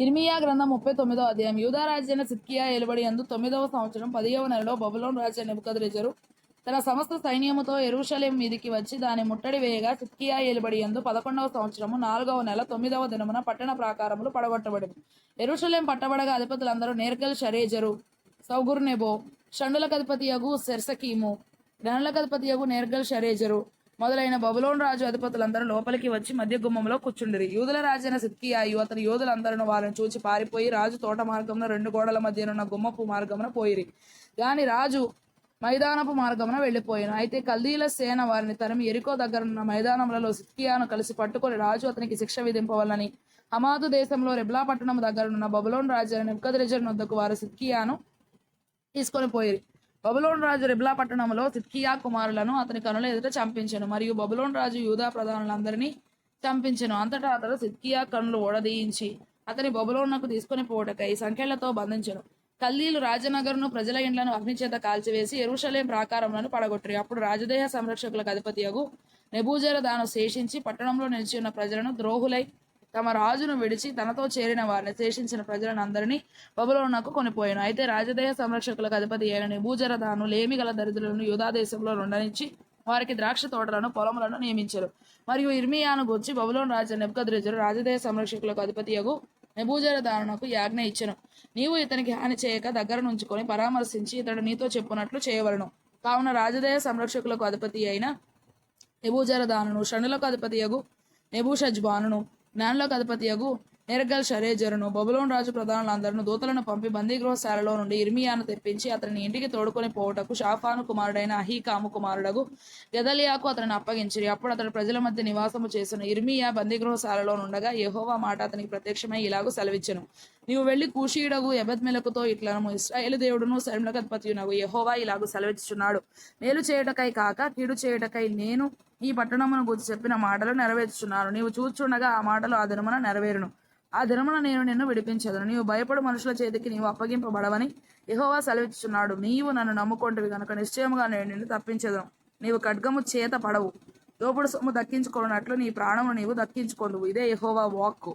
ఇర్మియా గ్రంథం 39వ అధ్యాయం. యూదా రాజైన సిద్కియా ఏలుబడి యందు 9వ సంవత్సరం 10వ నెలలో బబులోను రాజు నెబుకద్నెజరు తన సమస్త సైన్యముతో యెరూషలేము మీదికి వచ్చి దాని ముట్టడి వేయగా, సిద్కియా ఏలుబడి యందు 11వ సంవత్సరము 4వ నెల 9వ దినమున పట్టణ ప్రాకారములు పడగొట్టబడింది. యెరూషలేము పట్టబడగా అధిపతులందరూ నేర్గల్ షరేజరు, సౌగుర్నెబో, షండులకు అధిపతియగు సెర్సకీము, గనులకు అధిపతియగు నేర్గల్ షరేజరు మొదలైన బబులోను రాజు అధిపతులందరూ లోపలికి వచ్చి మధ్య గుమ్మంలో కూర్చుండిరి. యూదుల రాజైన సిద్కియాయు అతని యోధులందరూ వారిని చూచి పారిపోయి రాజు తోట మార్గమున 2 గోడల మధ్యనున్న గుమ్మపు మార్గమున పోయిరి. గాని రాజు మైదానపు మార్గమున వెళ్లిపోయాను. అయితే కల్దీల సేన వారిని తరిమి ఎరికో దగ్గరున్న మైదానములలో సిద్కియాను కలిసి పట్టుకొని రాజు అతనికి శిక్ష విధింపవలనని హమాతు దేశంలో రెబ్లా పట్టణం దగ్గరున్న బబులోను రాజు నెబుకద్నెజరు వద్దకు వారు సిద్కియాను తీసుకొని పోయిరి. బబులోను రాజు రిబ్లా పట్టణంలో సిద్కియా కుమారులను అతని కనుల ఎదుట చంపించెను, మరియు బబులోను రాజు యూదా ప్రధానులందరినీ చంపించెను. అంతటా అతడు సిద్కియా కనులు ఓడదీయించి అతని బబులోనుకు తీసుకొని పోవటకై సంకెళ్లతో బంధించెను. కల్దీలు రాజనగరును ప్రజల ఇండ్లను అగ్నిచేత కాల్చివేసి యెరూషలేం ప్రాకారములను పడగొట్టిరి. అప్పుడు రాజదేహ సంరక్షకులకు అధిపతియగు నెబూజరదాను శేషించి పట్టణంలో నిలిచి ఉన్న ప్రజలను ద్రోహులై తమ రాజును విడిచి తనతో చేరిన వారిని శేషించిన ప్రజలను అందరినీ బబులోనునకు కొనిపోయాను. అయితే రాజదేహ సంరక్షకులకు అధిపతి అయిన నెబూజరదాను లేమి గల దరిద్రులను యూదా దేశంలో నుండనిచ్చి వారికి ద్రాక్ష తోటలను పొలములను నియమించారు. మరియు ఇర్మియాను గూర్చి బబులోను రాజు నెబుకద్నెజరు రాజదేహ సంరక్షకులకు అధిపతియగు నెబూజరదానునకు యాజ్ఞ ఇచ్చెను. నీవు ఇతనికి హాని చేయక దగ్గర నుంచుకొని పరామర్శించి ఇతడు నీతో చెప్పునట్లు చేయవలను. కావున రాజదేహ సంరక్షకులకు అధిపతి అయిన నెబూజరదానును, షండులకు అధిపతియగు నెబూషజ్బానును, జ్ఞానులకు అధిపతియగు నెర్గల్ షరేజరును బబులోను రాజు ప్రధానులందరూ దూతలను పంపి బందీగృహశాలలో నుండి ఇర్మియాను తెప్పించి అతని ఇంటికి తోడుకొని పోవుటకు షాఫాను కుమారుడైన అహీకాము కుమారుడగు గెదలియాకు అతనిని అప్పగించిరి. అప్పుడు అతడు ప్రజల మధ్య నివాసము చేసిన ఇర్మియా బందీగృహశాలలో నుండగా యెహోవా మాట అతనికి ప్రత్యక్షమై ఇలాగూ సెలవిచ్చెను. నీవు వెళ్లి కూషీయుడగు ఎబెద్మెలకుతో ఇట్లనము, ఇశ్రాయేలు దేవుడును సైన్యములకు అధిపతియునగు యెహోవా ఇలాగూ సెలవిచ్చుచున్నాడు, మేలు చేయుటకై కాక కీడు చేయుటకై నేను ఈ పట్టణమును గూర్చి చెప్పిన మాటలు నెరవేర్చుచున్నాను. నీవు చూచుచుండగా ఆ మాటలు ఆ దినమున నెరవేరును. ఆ దినమున నేను నిన్ను విడిపించదను. నీవు భయపడు మనుషుల చేతికి నీవు అప్పగింపబడవని యెహోవా సెలవిచ్చుచున్నాడు. నీవు నన్ను నమ్ముకొంటివి గనుక నిశ్చయముగా నేను నిన్ను తప్పించదను. నీవు ఖడ్గము చేత పడవు, దోపుడు సొమ్ము దక్కించుకొనున్నట్లు నీ ప్రాణము నీవు దక్కించుకొందువు. ఇదే యెహోవా వాక్కు.